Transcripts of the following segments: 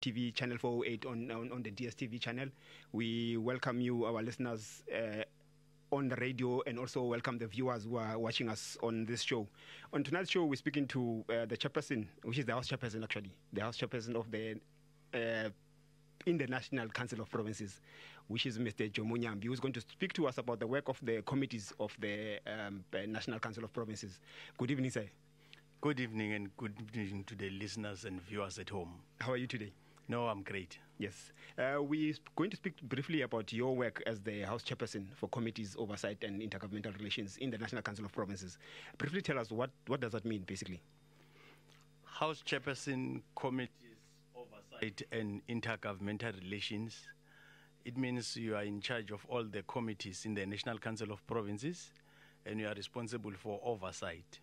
TV channel 408 on the DSTV channel. We welcome you, our listeners, on the radio, and also welcome the viewers who are watching us on this show. On tonight's show, we're speaking to the chairperson, which is the House Chairperson, actually, the House Chairperson of the in the National Council of Provinces, which is Mr. Jomo Nyambi, who's going to speak to us about the work of the committees of the National Council of Provinces. Good evening, sir. Good evening, and good evening to the listeners and viewers at home. How are you today? No, I'm great. Yes. We're going to speak briefly about your work as the House Chairperson for Committees, Oversight and Intergovernmental Relations in the National Council of Provinces. Briefly tell us what does that mean, basically? House Chairperson, Committees, Oversight and Intergovernmental Relations. It means you are in charge of all the committees in the National Council of Provinces, and you are responsible for oversight.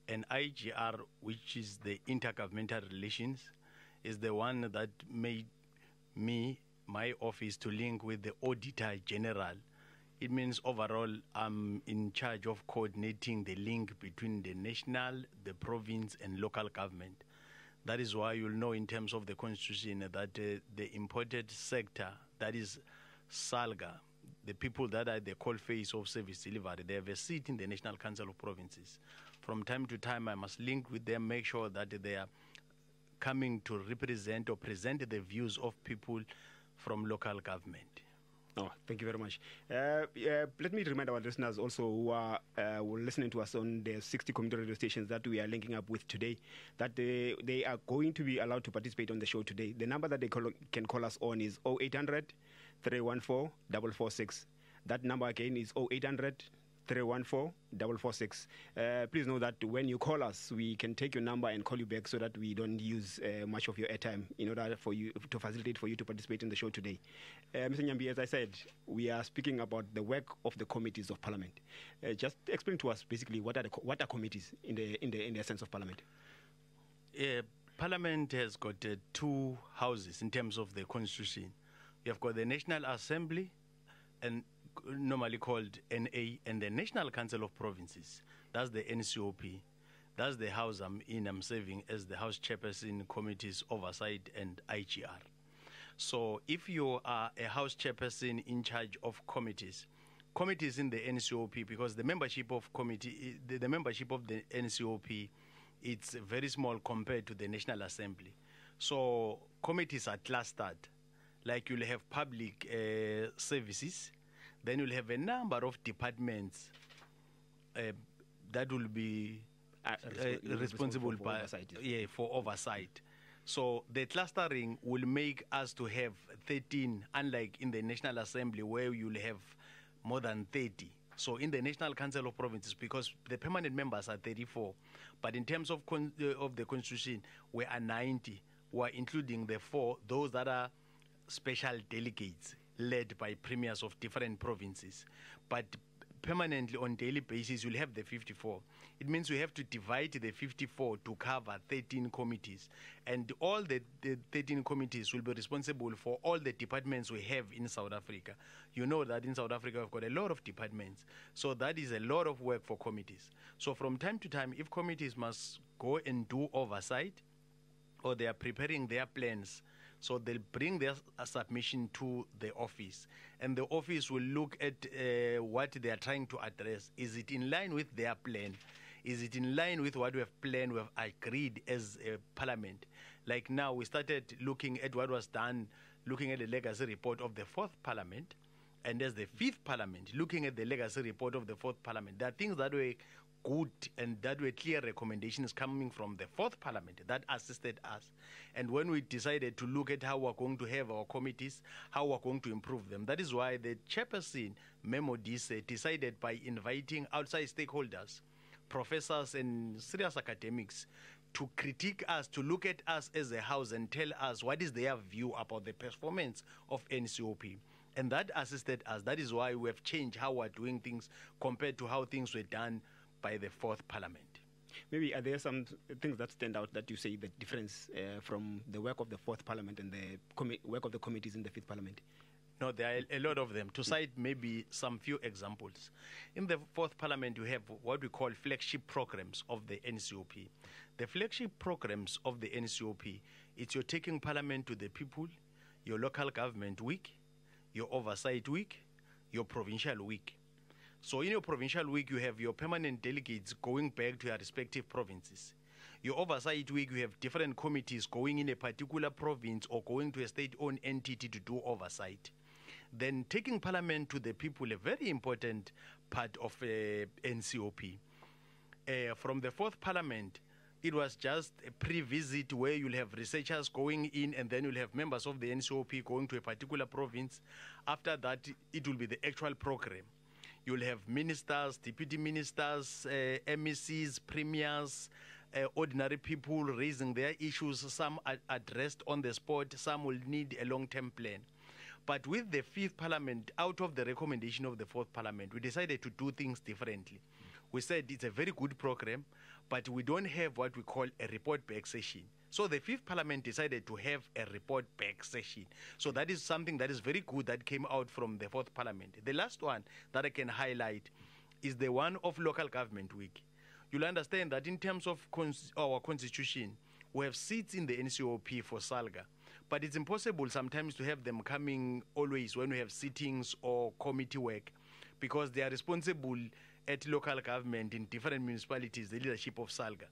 And IGR, which is the Intergovernmental Relations, is the one that made my office to link with the Auditor General. It means overall I'm in charge of coordinating the link between the national, the province and local government. That is why you'll know in terms of the constitution that the imported sector, that is SALGA, the people that are the coal face of service delivery, they have a seat in the National Council of Provinces. From time to time I must link with them, make sure that they are coming to represent or present the views of people from local government. Oh, thank you very much. Let me remind our listeners also who are listening to us on the 60 community radio stations that we are linking up with today, that they are going to be allowed to participate on the show today. The number that they can call us on is 0800 314 446. That number again is 0800 314 446. Please know that when you call us, we can take your number and call you back so that we don't use much of your airtime in order for you to facilitate for you to participate in the show today. Mr. Nyambi, as I said, we are speaking about the work of the committees of Parliament. Just explain to us basically what are committees in the essence of Parliament. Parliament has got two houses in terms of the constitution. You have got the National Assembly, and normally called NA, and the National Council of Provinces. That's the NCOP. That's the house I'm serving as the House Chairperson, Committees, Oversight and IGR. So if you are a House Chairperson in charge of committees in the NCOP, because the membership of the membership of the NCOP, it's very small compared to the National Assembly. So committees are clustered. Like you'll have public services, then you'll have a number of departments that will be responsible for oversight. So the clustering will make us to have 13, unlike in the National Assembly where you'll have more than 30. So in the National Council of Provinces, because the permanent members are 34, but in terms of the Constitution, we are 90. We are including the 4, those that are special delegates led by premiers of different provinces. But permanently on daily basis, you'll have the 54. It means we have to divide the 54 to cover 13 committees. And all the 13 committees will be responsible for all the departments we have in South Africa. You know that in South Africa, we've got a lot of departments. So that is a lot of work for committees. So from time to time, if committees must go and do oversight, or they are preparing their plans, so they'll bring their submission to the office, and the office will look at what they are trying to address. Is it in line with their plan? Is it in line with what we have planned, we have agreed as a parliament? Like now, we started looking at what was done, looking at the legacy report of the 4th parliament, and as the 5th parliament, looking at the legacy report of the 4th parliament. There are things that were good and that were clear recommendations coming from the 4th parliament that assisted us. And when we decided to look at how we're going to have our committees, how we're going to improve them, that is why the chairperson memo decided by inviting outside stakeholders, professors and serious academics, to critique us, to look at us as a house and tell us what is their view about the performance of NCOP. And that assisted us. That is why we have changed how we're doing things compared to how things were done by the 4th parliament. Maybe are there some things that stand out that you say the difference from the work of the 4th parliament and the work of the committees in the 5th parliament? No, there are a lot of them. To cite maybe some few examples. In the 4th parliament, you have what we call flagship programs of the NCOP. The flagship programs of the NCOP It's your taking parliament to the people, your local government week, your oversight week, your provincial week. So in your provincial week, you have your permanent delegates going back to their respective provinces. Your oversight week, you have different committees going in a particular province or going to a state-owned entity to do oversight. Then taking parliament to the people, a very important part of NCOP. From the fourth parliament, it was just a pre-visit where you'll have researchers going in and then you'll have members of the NCOP going to a particular province. After that, it will be the actual program. You'll have ministers, deputy ministers, MECs, premiers, ordinary people raising their issues. Some are addressed on the spot, some will need a long-term plan. But with the fifth parliament, out of the recommendation of the fourth parliament, we decided to do things differently. We said it's a very good program, but we don't have what we call a report back session. So the fifth parliament decided to have a report back session. So that is something that is very good that came out from the fourth parliament. The last one that I can highlight is the one of local government week. You'll understand that in terms of our constitution, we have seats in the NCOP for SALGA, but it's impossible sometimes to have them coming always when we have sittings or committee work, because they are responsible at local government in different municipalities, the leadership of SALGA.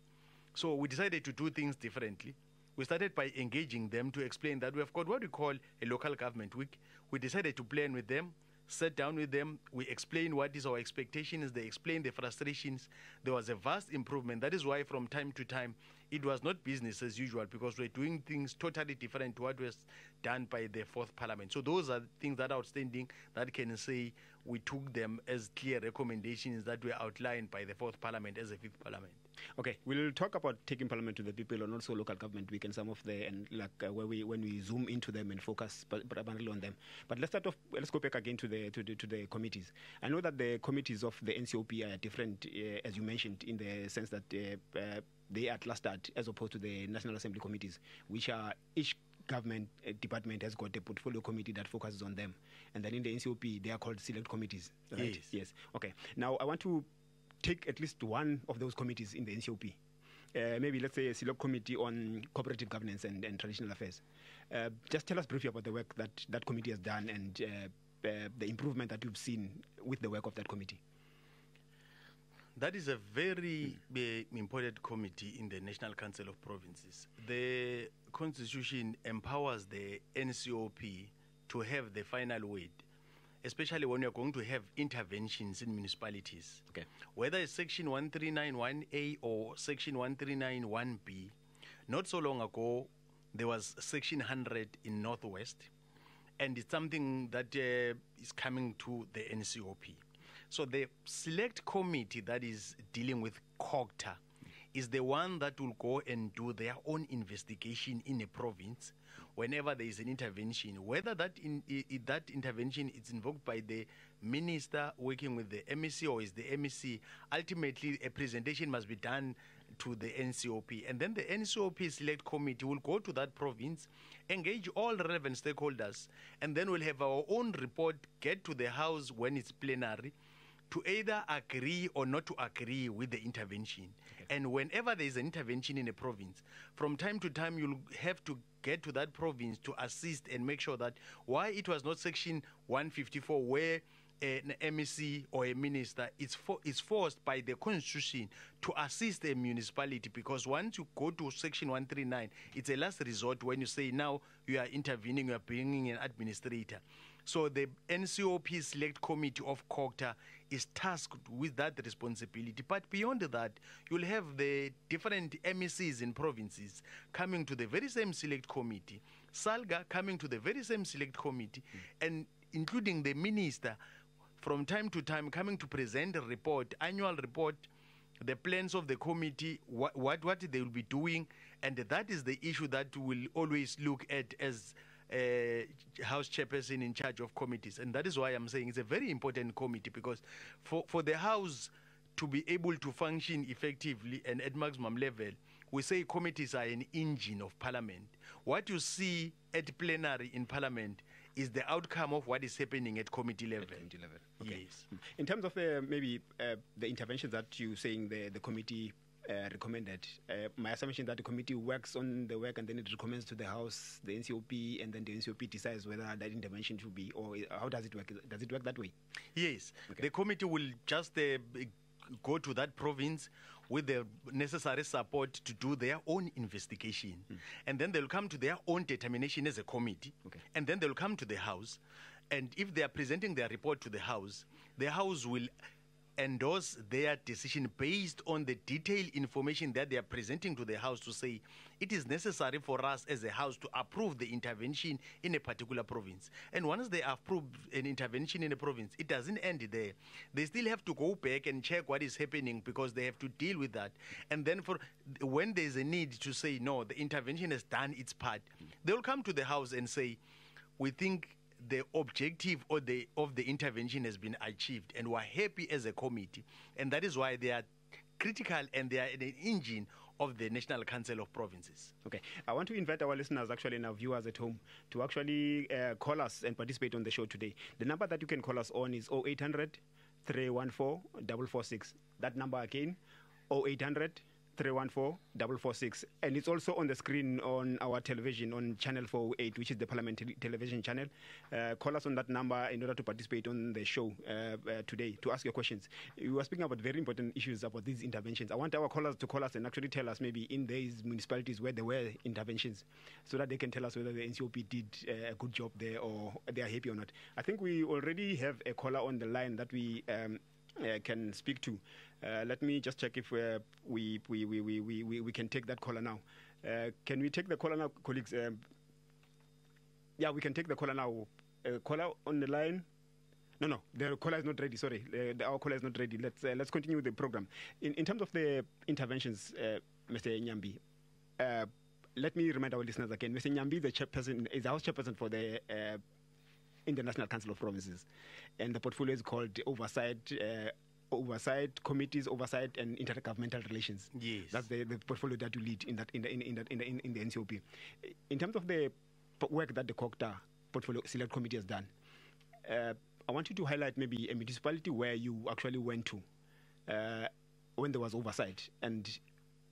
So we decided to do things differently. We started by engaging them to explain that we have got what we call a local government week. We decided to plan with them, sat down with them, we explained what is our expectations, they explained the frustrations. There was a vast improvement. That is why from time to time, it was not business as usual, because we're doing things totally different to what was done by the fourth parliament. So those are things that are outstanding that can say we took them as clear recommendations that were outlined by the fourth parliament as a fifth parliament. Okay, we'll talk about taking parliament to the people and also local government week and some of the when we zoom into them and focus primarily on them. But let's start off. Let's go back again to the committees. I know that the committees of the NCOP are different, as you mentioned, in the sense that they are clustered as opposed to the National Assembly committees, which are each government department has got a portfolio committee that focuses on them, and then in the NCOP they are called select committees. Right? Yes. Okay. Now I want to take at least one of those committees in the NCOP. Maybe let's say a select committee on cooperative governance and traditional affairs. Just tell us briefly about the work that committee has done and the improvement that you've seen with the work of that committee. That is a very important committee in the National Council of Provinces. The Constitution empowers the NCOP to have the final word, especially when you're going to have interventions in municipalities. Okay. Whether it's Section 1391A or Section 1391B, not so long ago, there was Section 100 in Northwest, and it's something that is coming to the NCOP. So the select committee that is dealing with COGTA is the one that will go and do their own investigation in a province whenever there is an intervention, whether that intervention is invoked by the minister working with the MEC or is the MEC. Ultimately, a presentation must be done to the NCOP, and then the NCOP select committee will go to that province, engage all relevant stakeholders, and then we'll have our own report get to the House when it's plenary to either agree or not to agree with the intervention. Okay. And whenever there is an intervention in a province, from time to time you'll have to get to that province to assist and make sure that why it was not Section 154 where an MEC or a minister is forced by the Constitution to assist a municipality, because once you go to Section 139, it's a last resort when you say now you are intervening, you are bringing an administrator. So the NCOP Select Committee of COGTA is tasked with that responsibility. But beyond that, you'll have the different MECs in provinces coming to the very same Select Committee, SALGA coming to the very same Select Committee, and including the minister from time to time coming to present a report, annual report, the plans of the committee, what they will be doing, and that is the issue that we'll always look at as House Chairperson in charge of committees. And that is why I'm saying it's a very important committee, because for the House to be able to function effectively and at maximum level, we say committees are an engine of Parliament. What you see at plenary in Parliament is the outcome of what is happening at committee level. Okay. Yes. In terms of maybe the interventions that you're saying the committee recommended. My assumption that the committee works on the work and then it recommends to the House, the NCOP, and then the NCOP decides whether that intervention should be, or how does it work? Does it work that way? Yes. Okay. The committee will just go to that province with the necessary support to do their own investigation. And then they'll come to their own determination as a committee. Okay. And then they'll come to the House. And if they are presenting their report to the House will endorse their decision based on the detailed information that they are presenting to the House to say it is necessary for us as a House to approve the intervention in a particular province. And once they approve an intervention in a province, it doesn't end there. They still have to go back and check what is happening because they have to deal with that. And then when there's a need to say, no, the intervention has done its part, they'll come to the House and say, we think the objective of the intervention has been achieved, and we're happy as a committee, and that is why they are critical and they are an engine of the National Council of Provinces. Okay, I want to invite our listeners, actually, and our viewers at home, to actually call us and participate on the show today. The number that you can call us on is 0800 314 446. That number again, 0800 314 446, and it's also on the screen on our television on channel 408, which is the Parliament television channel. Call us on that number in order to participate on the show today, to ask your questions. We were speaking about very important issues about these interventions. I want our callers to call us and actually tell us maybe in these municipalities where there were interventions, so that they can tell us whether the NCOP did a good job there or they are happy or not. I think we already have a caller on the line that we can speak to. Let me just check if we can take that caller now. Can we take the caller now, colleagues? Yeah, we can take the caller now. Caller on the line. No, the caller is not ready. Sorry, our caller is not ready. Let's continue with the program. In terms of the interventions, Mr. Nyambi, let me remind our listeners again. Mr. Nyambi is the House Chairperson for the International Council of Provinces, and the portfolio is called Oversight Committees, Oversight and Intergovernmental Relations. Yes, that's the portfolio that you lead in the NCOP. In terms of the work that the COCTA Portfolio Select Committee has done, I want you to highlight maybe a municipality where you actually went to when there was oversight, and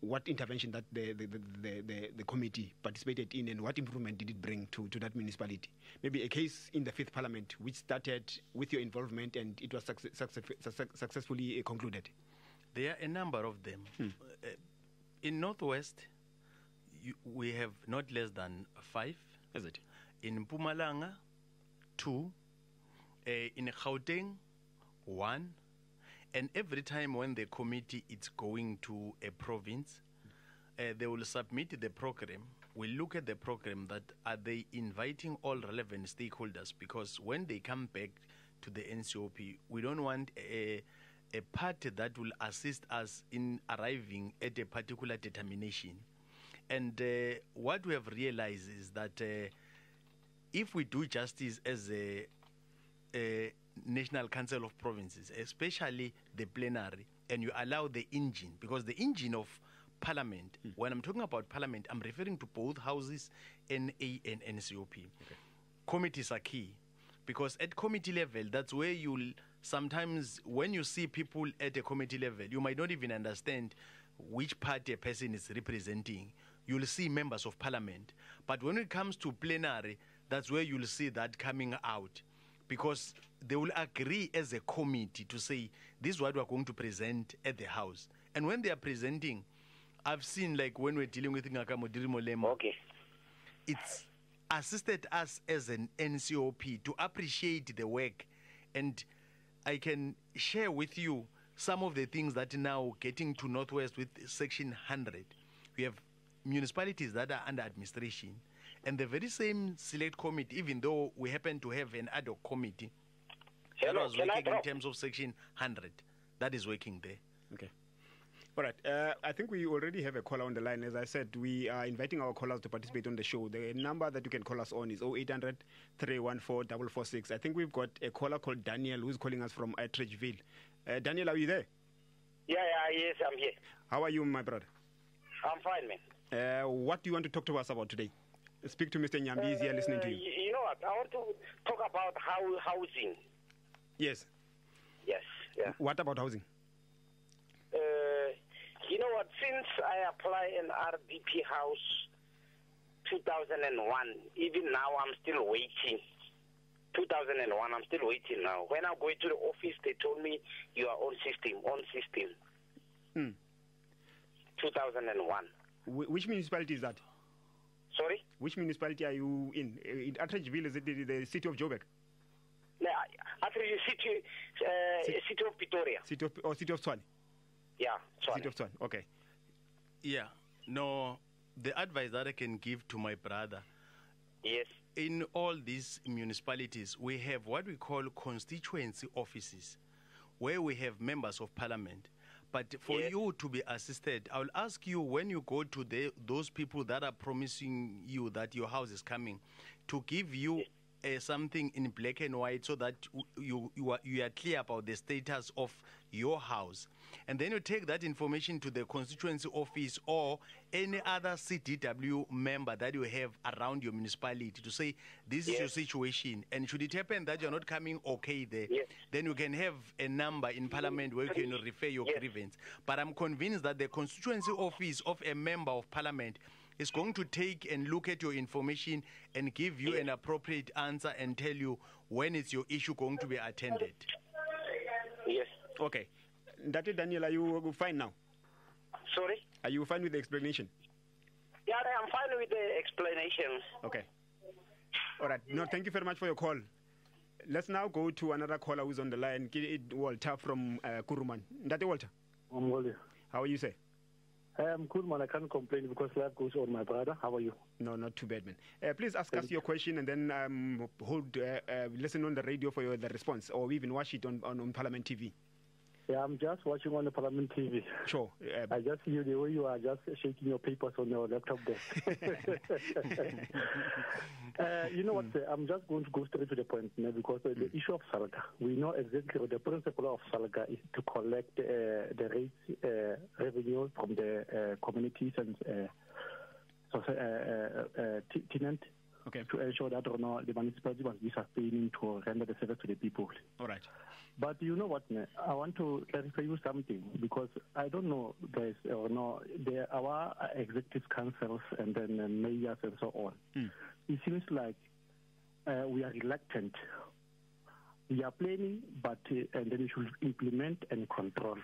what intervention that the committee participated in, and what improvement did it bring to that municipality. Maybe a case in the 5th Parliament which started with your involvement and it was successfully concluded. There are a number of them. In Northwest, we have not less than 5. Is it? In Mpumalanga, 2. In Gauteng, 1. And every time when the committee is going to a province, they will submit the program. We look at the program, that are they inviting all relevant stakeholders, because when they come back to the NCOP, we don't want a party that will assist us in arriving at a particular determination. And what we have realized is that if we do justice as a National Council of Provinces, especially the plenary, and you allow the engine, because the engine of Parliament, when I'm talking about Parliament, I'm referring to both houses, NA and NCOP. Okay. Committees are key, because at committee level, that's where you'll sometimes, when you see people at a committee level, you might not even understand which party a person is representing. You'll see members of Parliament. But when it comes to plenary, that's where you'll see that coming out, because they will agree as a committee to say, this is what we're going to present at the House. And when they are presenting, I've seen, like when we're dealing with Ngakamodiri Molemo, okay, it's assisted us as an NCOP to appreciate the work. And I can share with you some of the things that now getting to Northwest with Section 100. We have municipalities that are under administration. And the very same select committee, even though we happen to have an ad hoc committee, that was working in terms of Section 100. That is working there. Okay. All right. I think we already have a caller on the line. As I said, we are inviting our callers to participate on the show. The number that you can call us on is 0800 314 446. I think we've got a caller called Daniel who's calling us from Atteridgeville. Daniel, are you there? Yeah, yes, I'm here. How are you, my brother? I'm fine, man. What do you want to talk to us about today? Speak to Mr. Nyambi. He's here listening to you. You know what? I want to talk about housing. Yes. Yes, yeah. What about housing? You know what? Since I apply an RDP house 2001, even now I'm still waiting. 2001, I'm still waiting now. When I go to the office, they told me you are on system. 2001. Which municipality is that? Sorry? Which municipality are you in? In Atteridgeville, is it the city of Joburg? No, Atteridgeville, city of Pretoria. City of Tshwane? Yeah, Tshwane. City of Tshwane, okay. Yeah, no, the advice that I can give to my brother. Yes. In all these municipalities, we have what we call constituency offices, where we have members of parliament. But for you to be assisted, I will ask you, when you go to those people that are promising you that your house is coming, to give you something in black and white so that you are clear about the status of your house. And then you take that information to the constituency office or any other CDW member that you have around your municipality to say, this is your situation. And should it happen that you're not coming okay there, then you can have a number in parliament where you can refer your grievance. But I'm convinced that the constituency office of a member of parliament is going to take and look at your information and give you an appropriate answer and tell you when is your issue going to be attended. Yes. Okay. Ndate Daniel, are you fine now? Sorry? Are you fine with the explanation? Yeah, I'm fine with the explanation. Okay. All right. No, thank you very much for your call. Let's now go to another caller who's on the line, Walter from Kuruman. Ndate Walter. I'm well. How are you, sir? I'm good, man. I can't complain because life goes on, my brother. How are you? No, not too bad, man. Please ask us your question and then listen on the radio for the response, or even watch it on Parliament TV. Yeah, I'm just watching on the Parliament TV. Sure. I just hear the way you are just shaking your papers on your laptop there. You know what, sir? I'm just going to go straight to the point now because the issue of SALGA, we know exactly what the principle of SALGA is to collect the rates, revenue from the communities and tenant to ensure that the municipality must be sustaining to render the service to the people. All right. But you know what, I want to clarify you something because I don't know, guys, our executive councils and then mayors and so on. It seems like we are reluctant. We are planning, but and then we should implement and control.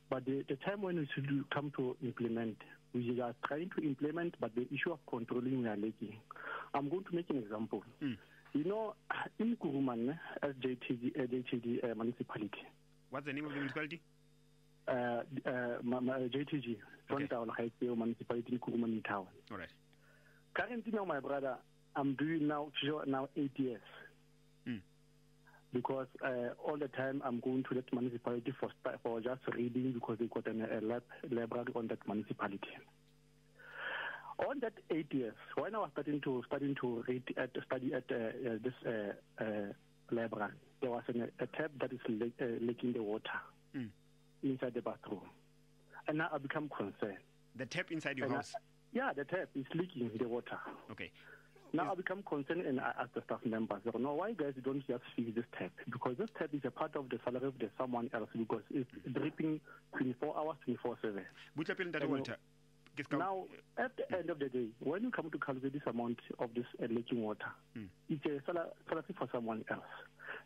But the time when we should come to implement, we are trying to implement, but the issue of controlling we are lacking. I'm going to make an example. You know, in Kuruman, as JTG municipality. What's the name of the municipality? JTG, Front Town High Municipality in Kuruman Town. All right. Currently now, my brother, I'm doing now 8 years. Because all the time I'm going to that municipality for just reading because they got a library on that municipality. On that 8 years, when I was starting to study at this library, there was a tap that is leaking the water inside the bathroom, and now I become concerned. The tap inside your house? Yeah, the tap is leaking the water. Okay. Now I become concerned and I ask the staff members, why guys don't just fix this tap? Because this tap is a part of the salary of someone else because it's dripping 24 hours, 24/7. Now, at the end of the day, when you come to calculate this amount of this leaking water, it's a salary for someone else.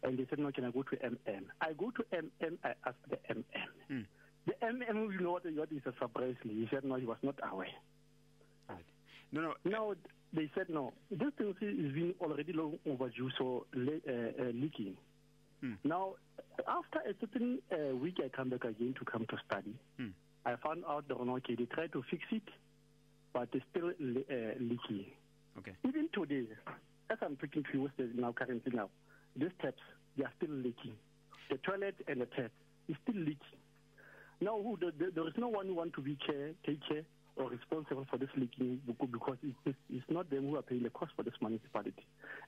And they said, no, can I go to MM? I go to MM, I ask the MM. The MM, you know what is a surprise? He said, no, he was not aware. No. Now, they said, no, this thing is being already long overdue, so leaking. Now, after a certain week, I come back again to come to study. I found out that they tried to fix it, but it's still leaking. Okay. Even today, as I'm talking to you currently now, these taps, they are still leaking. The toilet and the tap is still leaking. Now, there is no one who wants to take care or responsible for this leaking because it's not them who are paying the cost for this municipality.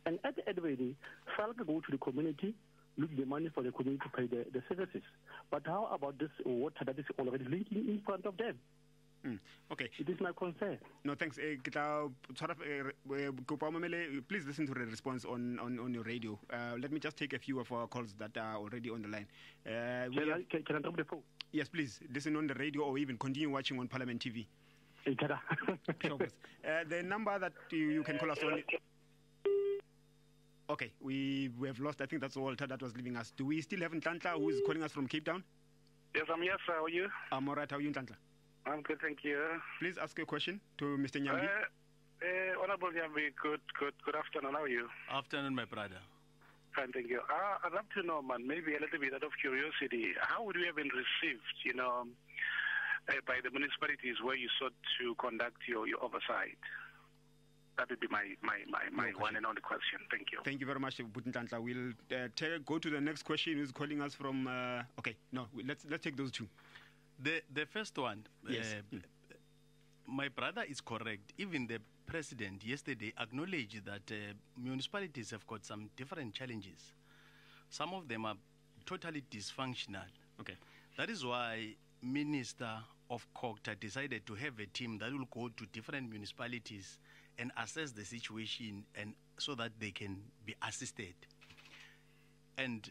And at the end of the day, SALGA go to the community, look the money for the community to pay the services. But how about this water that is already leaking in front of them? Okay. It is my concern. No, thanks. Please listen to the response on your radio. Let me just take a few of our calls that are already on the line. Can I drop the phone? Yes, please. Listen on the radio or even continue watching on Parliament TV. Sure, the number that you can call us on... Okay, we have lost. I think that's Walter that was leaving us. Do we still have Ntantla who is calling us from Cape Town? Yes, I'm here, sir. How are you? I'm all right. How are you, Ntantla? I'm good, thank you. Please ask a question to Mr. Nyambi. Honorable Nyambi, good afternoon. How are you? Afternoon, my brother. Fine, thank you. I'd love to know, man, maybe a little bit out of curiosity, how would you have been received, by the municipalities where you sought to conduct your oversight? That would be my one and only question. Thank you. Thank you very much, Butintantla. We'll go to the next question. Who's calling us from? Let's take those two. The first one. Yes. My brother is correct. Even the president yesterday acknowledged that municipalities have got some different challenges. Some of them are totally dysfunctional. Okay. That is why Minister of Kokta decided to have a team that will go to different municipalities and assess the situation, and so that they can be assisted. And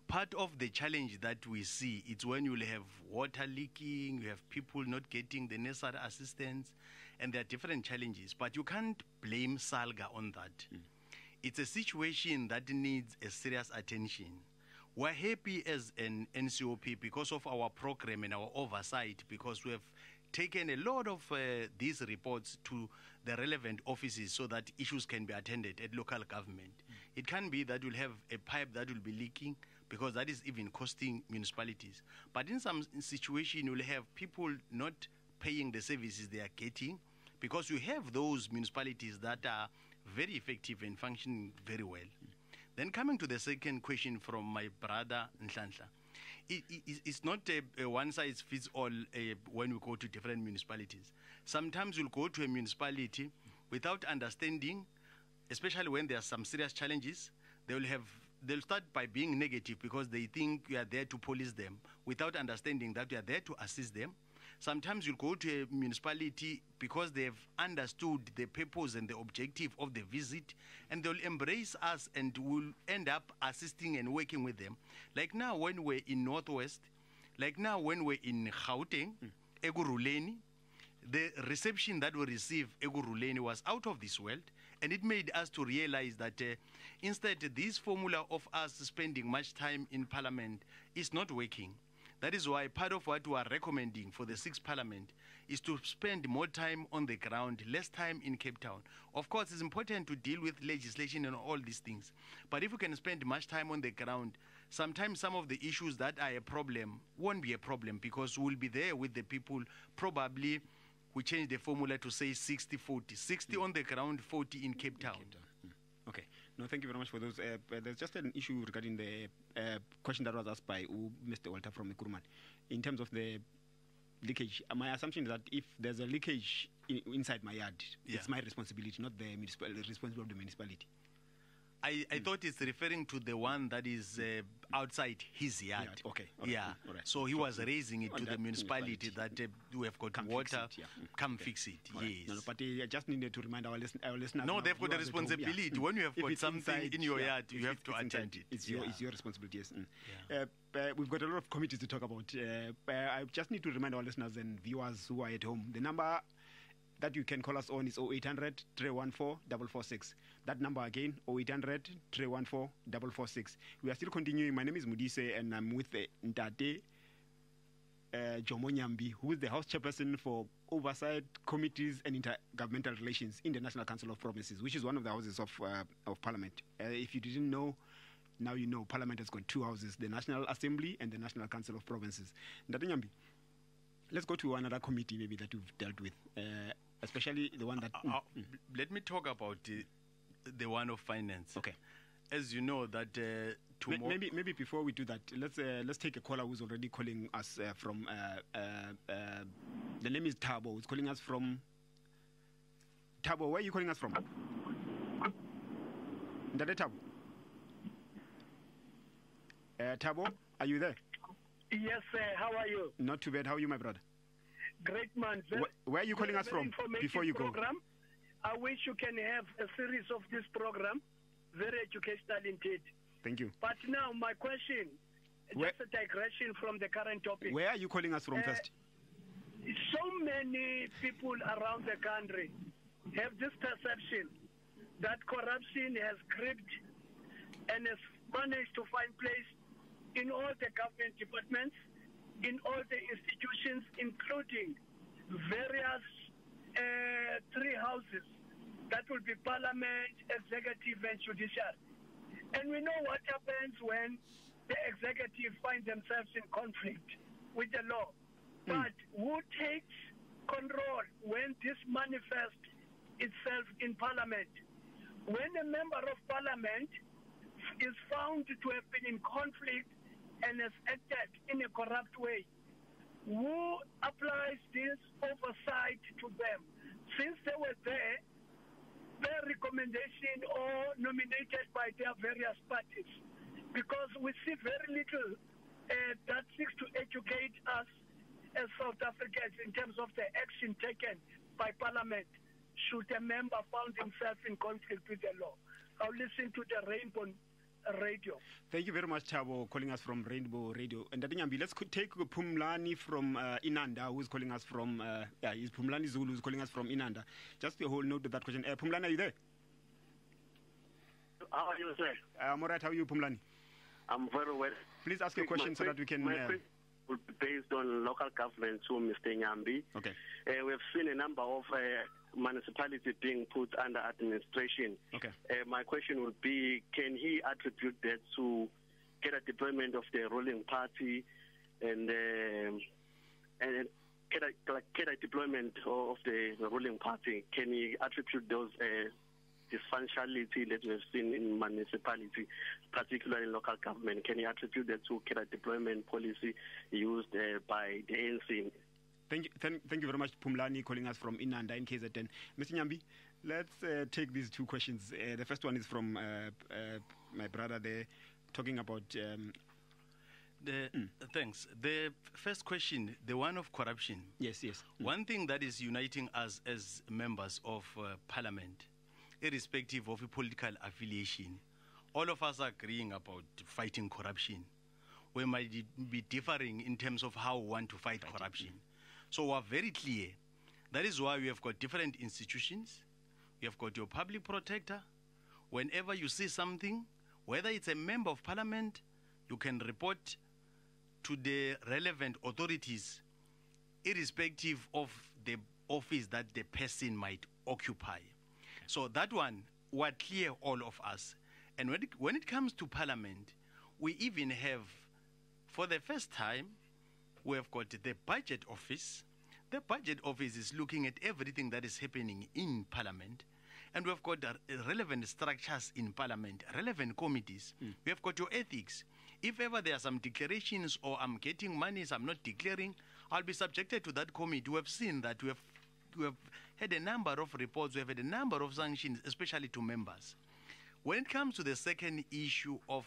part of the challenge that we see is when you have water leaking, you have people not getting the necessary assistance, and there are different challenges. But you can't blame Salga on that. It's a situation that needs a serious attention. We're happy as an NCOP because of our program and our oversight, because we have taken a lot of these reports to the relevant offices so that issues can be attended at local government. It can be that you'll have a pipe that will be leaking, because that is even costing municipalities. But in some situation, you'll have people not paying the services they are getting, because you have those municipalities that are very effective and functioning very well. Then coming to the second question from my brother Nhlanhla, it's not a one-size-fits-all when we go to different municipalities. Sometimes we'll go to a municipality without understanding, especially when there are some serious challenges. They'll start by being negative because they think we are there to police them without understanding that we are there to assist them. Sometimes you'll go to a municipality because they've understood the purpose and the objective of the visit, and they'll embrace us and will end up assisting and working with them. Like now when we're in Northwest, like now when we're in Gauteng, Eguruleni, the reception that we received Eguruleni was out of this world, and it made us to realize that instead this formula of us spending much time in Parliament is not working. That is why part of what we are recommending for the 6th Parliament is to spend more time on the ground, less time in Cape Town. Of course, it's important to deal with legislation and all these things. But if we can spend much time on the ground, sometimes some of the issues that are a problem won't be a problem, because we'll be there with the people. Probably we change the formula to say 60-40. 60 on the ground, 40 in Cape Town. Okay. No, thank you very much for those. There's just an issue regarding the question that was asked by Mr. Walter from Nkuruman in terms of the leakage. My assumption is that if there's a leakage inside my yard, it's my responsibility, not the responsibility of the municipality. I thought it's referring to the one that is outside his yard. Okay. Yeah. All right. So he was raising it to the municipality that we have got water. Come fix it. Yes. No, but I just needed to remind our listeners. No, they've got a responsibility. When you have got something in your yard, you have to attend it. It's your responsibility, yes. We've got a lot of committees to talk about. I just need to remind our listeners and viewers who are at home, the number that you can call us on is 0800 314 446. That number again, 0800 314 446. We are still continuing. My name is Mudise, and I'm with Ntate Jomo Nyambi, who is the House Chairperson for Oversight Committees and Intergovernmental Relations in the National Council of Provinces, which is one of the houses of Parliament. If you didn't know, now you know. Parliament has got two houses, the National Assembly and the National Council of Provinces. Ntate Nyambi, let's go to another committee maybe that you've dealt with, especially the one that... Let me talk about the one of finance. Okay. As you know that tomorrow... Maybe before we do that, let's take a caller who's already calling us from... the name is Thabo. Who's calling us from... Thabo, where are you calling us from? Ndade Thabo? Thabo, are you there? Yes, sir. How are you? Not too bad. How are you, my brother? Great man. Where are you calling us from before you go? I wish you can have a series of this program. Very educational indeed. Thank you. But now my question, just a digression from the current topic. Where are you calling us from first? So many people around the country have this perception that corruption has gripped and has managed to find place in all the government departments, in all the institutions, including various three houses. That will be Parliament, Executive, and Judiciary. And we know what happens when the Executive find themselves in conflict with the law. But who takes control when this manifests itself in Parliament? When a member of Parliament is found to have been in conflict and has acted in a corrupt way, who applies this oversight to them? Since they were there, their recommendation or nominated by their various parties, because we see very little that seeks to educate us as South Africans in terms of the action taken by Parliament should a member found himself in conflict with the law. I'll listen to the Rainbow Radio. Thank you very much, Thabo, calling us from Rainbow Radio. And Nyambi, let's take Phumlani from Inanda, who's calling us from, it's Phumlani Zulu, who's calling us from Inanda. Just a whole note to that question. Phumlani, are you there? How are you, sir? I'm all right. How are you, Phumlani? I'm very well. Please ask your question so that we can... My question will be based on local government to Mr. Nyambi. Okay. We have seen a number of municipalities being put under administration. Okay. My question would be, can he attribute that to get a deployment of the ruling party and get a deployment of the ruling party? Can he attribute those dysfunctionality that we have seen in municipality, particularly in local government? Can he attribute that to get a deployment policy used by the ANC? Thank you very much, Phumlani, calling us from Inanda in KZN. Mr. Nyambi, let's take these two questions. The first one is from my brother there, talking about... Thanks. The first question, the one of corruption. Yes. One thing that is uniting us as members of Parliament, irrespective of a political affiliation, all of us are agreeing about fighting corruption. We might be differing in terms of how we want to fight corruption. So we're very clear. That is why we have got different institutions. We have got your public protector. Whenever you see something, whether it's a member of Parliament, you can report to the relevant authorities, irrespective of the office that the person might occupy. So that one, we're clear, all of us. And when it comes to Parliament, we even have, for the first time, we have got the budget office. The budget office is looking at everything that is happening in Parliament. And we've got relevant structures in Parliament, relevant committees. We have got your ethics. If ever there are some declarations or I'm getting monies, I'm not declaring, I'll be subjected to that committee. We have seen that we have had a number of reports, we have had a number of sanctions, especially to members. When it comes to the second issue of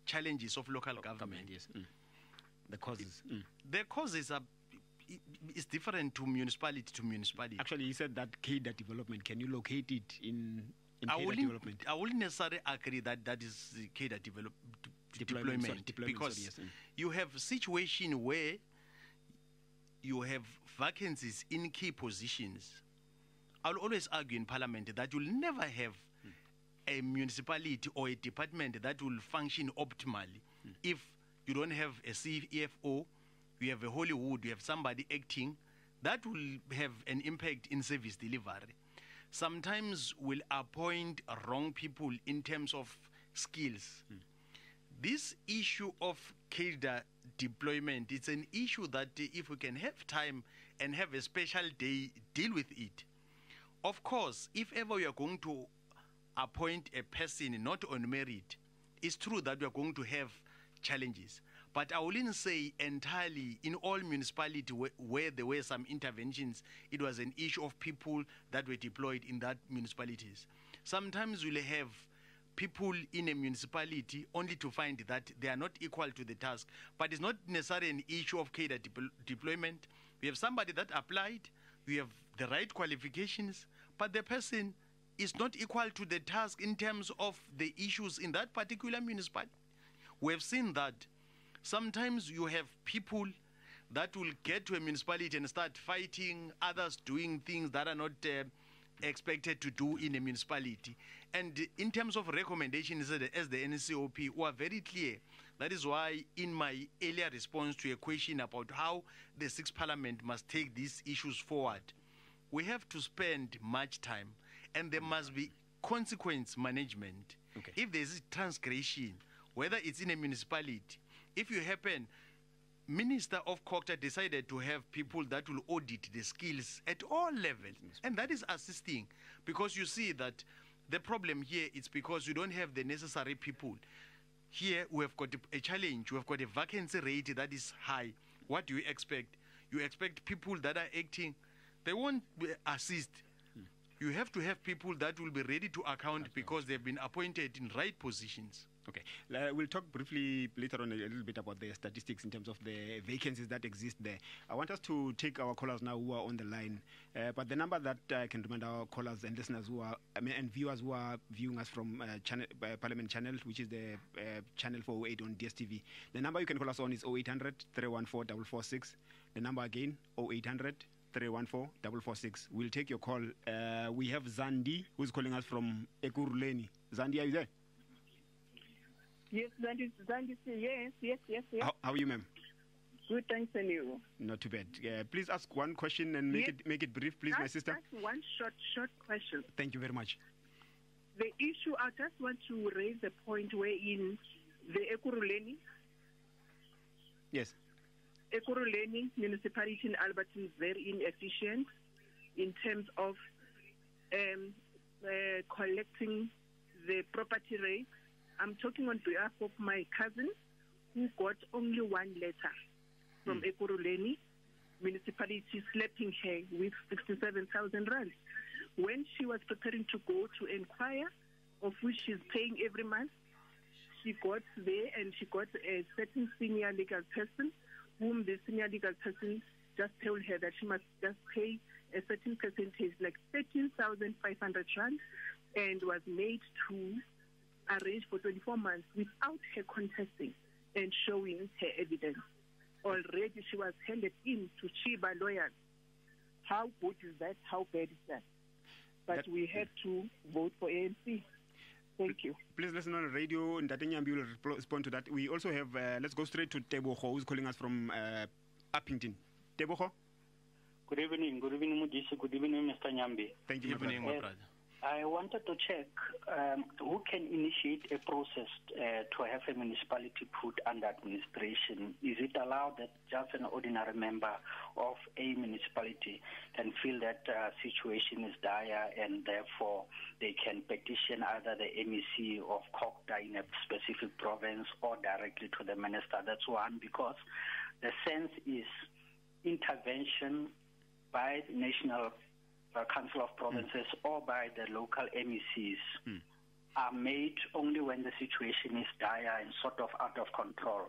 challenges of local government, yes. The causes. The causes is different to municipality to municipality. Actually, he said that cadre development. Can you locate it in cadre development? I wouldn't necessarily agree that that is cadre deployment because yes. You have a situation where you have vacancies in key positions. I'll always argue in Parliament that you'll never have a municipality or a department that will function optimally if you don't have a CFO, you have a Hollywood, you have somebody acting, that will have an impact in service delivery. Sometimes we'll appoint wrong people in terms of skills. This issue of cadre deployment, it's an issue that if we can have time and have a special day, deal with it. Of course, if ever we are going to appoint a person not on merit, it's true that we are going to have challenges. But I wouldn't say entirely in all municipalities where there were some interventions, it was an issue of people that were deployed in that municipalities. Sometimes we'll have people in a municipality only to find that they are not equal to the task. But it's not necessarily an issue of cadre deployment. We have somebody that applied, we have the right qualifications, but the person is not equal to the task in terms of the issues in that particular municipality. We have seen that sometimes you have people that will get to a municipality and start fighting others doing things that are not expected to do in a municipality. And in terms of recommendations as the NCOP, we are very clear. That is why in my earlier response to a question about how the Sixth Parliament must take these issues forward, we have to spend much time, and there must be consequence management. Okay. If there is transgression, whether it's in a municipality, if you happen, Minister of Kokta decided to have people that will audit the skills at all levels, and that is assisting, because you see that the problem here is because you don't have the necessary people. Here we have got a challenge, we have got a vacancy rate that is high. What do you expect? You expect people that are acting, they won't assist. You have to have people that will be ready to account because they've been appointed in right positions. Okay. We'll talk briefly later on a little bit about the statistics in terms of the vacancies that exist there. I want us to take our callers now who are on the line. But the number that I can remind our callers and listeners who are, and viewers who are viewing us from Parliament Channel, which is the channel 408 on DSTV. The number you can call us on is 0800 314 446. The number again, 0800 314 446. We'll take your call. We have Zandi, who's calling us from Ekurhuleni. Zandi, are you there? Yes, Zandi, yes. How are you, ma'am? Good, thanks, and you? Not too bad. Please ask one question and make it brief, please, my sister. That's one short question. Thank you very much. The issue, I just want to raise the point wherein the Ekurhuleni. Yes. Ekurhuleni municipality in Alberton is very inefficient in terms of collecting the property rates. I'm talking on behalf of my cousin who got only one letter from Ekurhuleni municipality slapping her with 67,000 rands. When she was preparing to go to inquire, of which she's paying every month, she got there and she got a certain senior legal person whom the senior legal person just told her that she must just pay a certain percentage, like 13,500 rand, and was made to arrange for 24 months without her contesting and showing her evidence. Already she was handed in to Chiba lawyers. How good is that? How bad is that? But we have to vote for ANC. Thank you. Please listen on the radio, and Nyambi will respond to that. We also have, let's go straight to Teboho, who's calling us from Uppington. Teboho? Good evening, Mudisi. Good evening, Mr. Nyambi. Thank you, Good evening, my brother. I wanted to check who can initiate a process to have a municipality put under administration. Is it allowed that just an ordinary member of a municipality can feel that situation is dire and therefore they can petition either the MEC of Kokta in a specific province or directly to the minister? That's one, because the sense is intervention by the National Council of Provinces or by the local MECs are made only when the situation is dire and sort of out of control.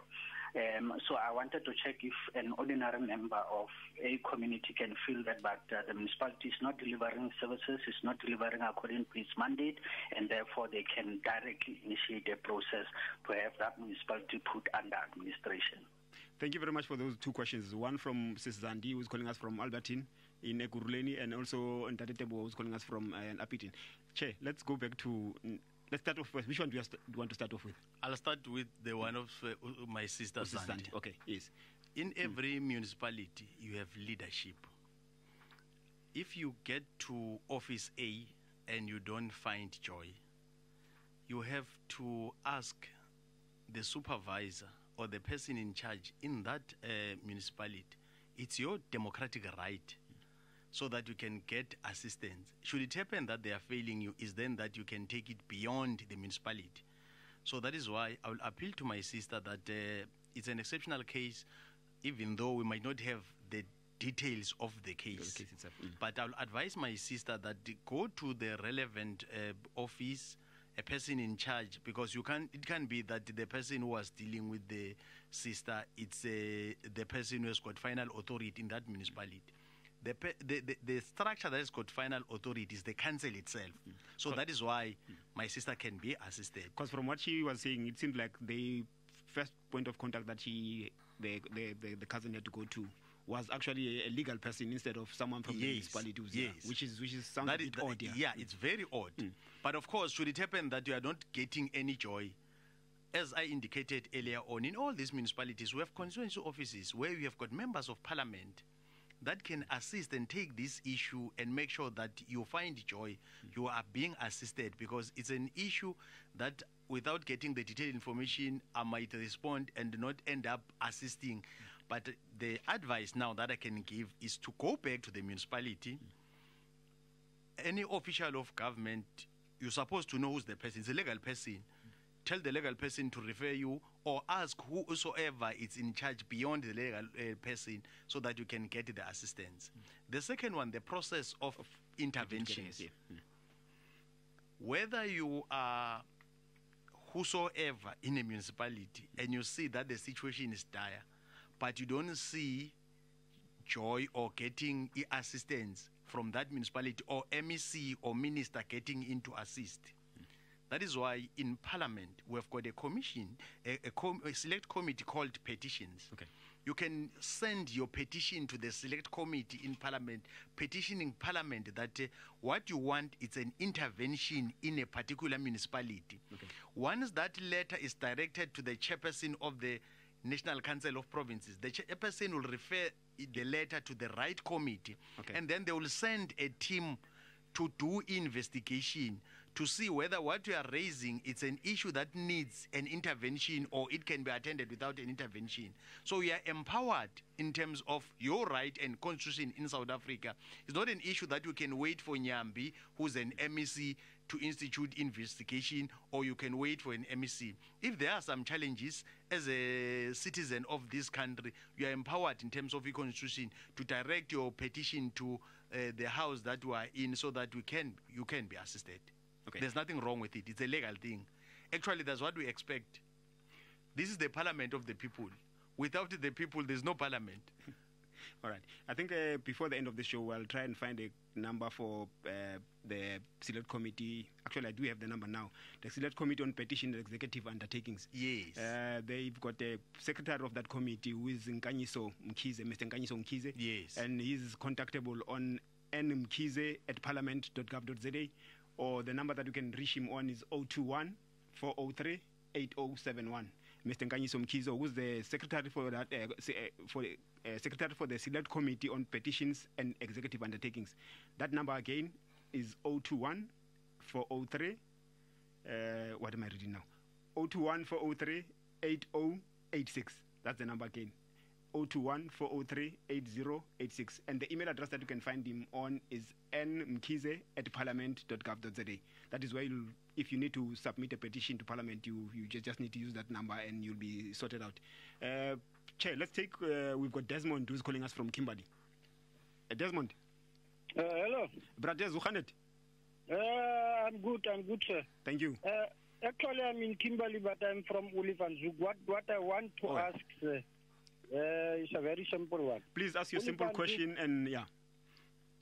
So I wanted to check if an ordinary member of a community can feel that, but the municipality is not delivering services, is not delivering according to its mandate, and therefore they can directly initiate a process to have that municipality put under administration. Thank you very much for those two questions. One from Sis Zandi, who's calling us from Albertine in Ekurhuleni, and also Ntate Tebo, who's calling us from Uppington. Che, let's go back to... Let's start off with... Which one do you want to start off with? I'll start with the one of my sister, Zandi. Okay, yes. In every municipality, you have leadership. If you get to Office A and you don't find joy, you have to ask the supervisor or the person in charge in that municipality. It's your democratic right, so that you can get assistance. Should it happen that they are failing you, is then that you can take it beyond the municipality. So that is why I will appeal to my sister that it's an exceptional case, even though we might not have the details of the case. But I will advise my sister that go to the relevant office a person in charge, because it can be that the person who was dealing with the sister, it's the person who has got final authority in that municipality. The structure that has got final authority is the council itself. So that is why my sister can be assisted. Because from what she was saying, it seemed like the first point of contact that the cousin had to go to was actually a legal person instead of someone from the municipality. Which sounds a bit odd. Yeah, it's very odd. But of course, should it happen that you are not getting any joy, as I indicated earlier on, in all these municipalities, we have constituency offices where we have got members of parliament that can assist and take this issue and make sure that you find joy, you are being assisted, because it's an issue that without getting the detailed information, I might respond and not end up assisting. But the advice now that I can give is to go back to the municipality. Any official of government, you're supposed to know who's the person. It's a legal person. Tell the legal person to refer you, or ask whosoever is in charge beyond the legal person, so that you can get the assistance. The second one, the process of interventions. Whether you are whosoever in a municipality and you see that the situation is dire, but you don't see joy or getting assistance from that municipality, or MEC or minister getting in to assist. That is why in Parliament we have got a commission, a select committee called petitions. Okay. You can send your petition to the select committee in Parliament, petitioning Parliament that what you want is an intervention in a particular municipality. Okay. Once that letter is directed to the chairperson of the National Council of Provinces, the chairperson will refer the letter to the right committee, and then they will send a team to do investigation to see whether what you are raising is an issue that needs an intervention, or it can be attended without an intervention. So we are empowered in terms of your right and constitution in South Africa. It's not an issue that you can wait for Nyambi, who's an MEC, to institute investigation, or you can wait for an MEC. If there are some challenges as a citizen of this country, you are empowered in terms of your constitution to direct your petition to the house that you are in, so that you can be assisted. Okay. There's nothing wrong with it. It's a legal thing. Actually, that's what we expect. This is the parliament of the people. Without the people, there's no parliament. All right. I think before the end of the show, I'll try and find a number for the Select Committee. Actually, I do have the number now. The Select Committee on Petition and Executive Undertakings. Yes. They've got a secretary of that committee who is Nkanyiso Mkhize, Mr. Nkanyiso Mkhize. Yes. And he's contactable on nmkhize@parliament.gov.za, or the number that you can reach him on is 021 403 8071. Mr. Nkanyiso Mkhize, who's the secretary for that secretary for the Select Committee on Petitions and Executive Undertakings. That number again is 021 403. What am I reading now? 021 403 8086. That's the number again. 021 403 8086. And the email address that you can find him on is nmkhize@parliament.gov.za. That is where if you need to submit a petition to Parliament, you just need to use that number and you'll be sorted out. Chair, let's take, we've got Desmond who's calling us from Kimberley. Desmond. Hello. Brother Zuhanet. I'm good, sir. Thank you. Actually, I'm in Kimberley, but I'm from Olifantshoek. What I want to ask, sir, is a very simple one. Please ask your simple question and, yeah.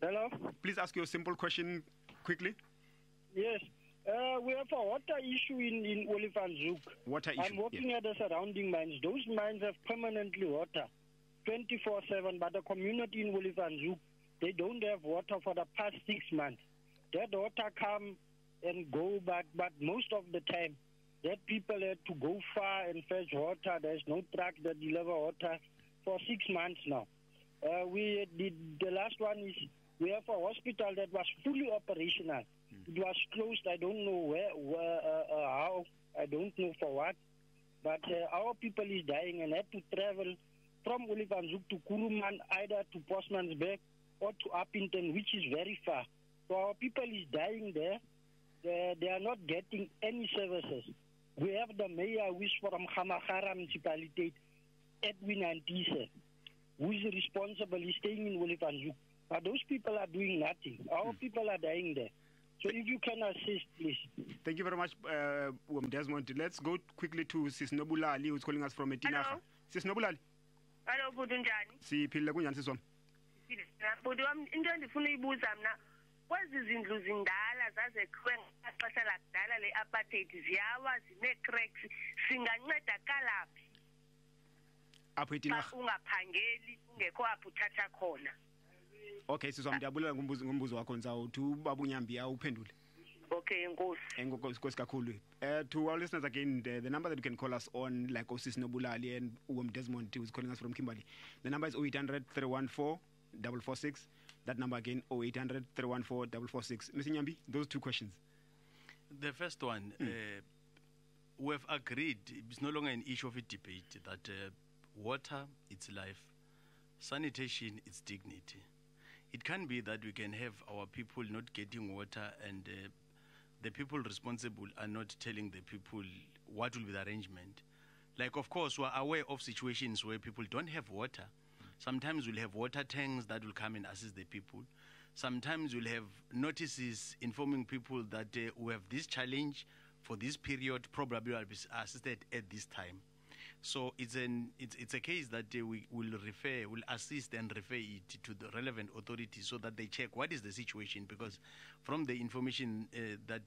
Hello? Please ask your simple question quickly. Yes. We have a water issue in Olifantshoek. Water issue. I'm working at the surrounding mines. Those mines have permanently water, 24/7. But the community in Olifantshoek, they don't have water for the past 6 months. That water come and go, but most of the time, that people had to go far and fetch water. There's no truck that deliver water for 6 months now. The last one is we have a hospital that was fully operational. It was closed. I don't know how. I don't know for what. But our people is dying and had to travel from Olifantshoek to Kuruman, either to Postmansberg or to Uppington, which is very far. So our people is dying there. They are not getting any services. We have the mayor who is from Hamahara municipality, Edwin Antise, who is responsible. He's staying in Olifantshoek. But those people are doing nothing. Our people are dying there. So if you can assist, please. Thank you very much, Desmond. Let's go quickly to Sis Nobulali, who's calling us from Etinaha. Hello. Sis Nobulali. Hello, Budunjani. Siphilile kunjani sis wami? Budi wami into endifuna uyibuza mna kwezi zindlu zindala zazekhiwe ngaxesha lakudala le-apartheid ziyawa zinee-cracks singancedakala phi apho Etinaha ungaphangeli ungekho apho uthatha khona? Okay, sis wami ndiyabulela ngombuzo wakho nzawuthi ubaba uNyambi awuphendule. Okay, enkosi. Enkosi kakhulu. To our listeners again, the number that you can call us on, like Osis Nobulali and Desmond, who's calling us from Kimberley. The number is 0800 314 446. That number again, 0800 314 446. Mr. Nyambi, those two questions. The first one, we've agreed it's no longer an issue of a debate that water, it's life, sanitation, it's dignity. It can be that we can have our people not getting water and the people responsible are not telling the people what will be the arrangement. Like, of course, we're aware of situations where people don't have water. Sometimes we'll have water tanks that will come and assist the people. Sometimes we'll have notices informing people that we have this challenge for this period, probably will be assisted at this time. So it's a case that we will assist and refer it to the relevant authorities so that they check what is the situation, because from the information that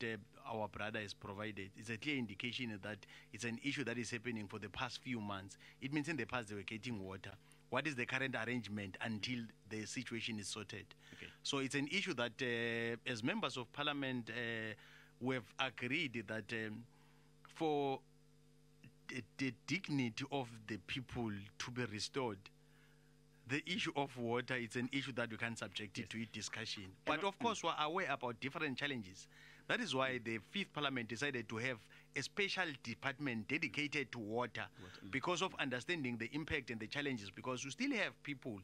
our brother has provided, it's a clear indication that it's an issue that is happening for the past few months. It means in the past they were getting water. What is the current arrangement until the situation is sorted? Okay. So it's an issue that as members of parliament we have agreed that for the dignity of the people to be restored, the issue of water is an issue that we can't subject it to a discussion. But of course, we're aware about different challenges. That is why the Fifth Parliament decided to have a special department dedicated to water, because of understanding the impact and the challenges, because we still have people.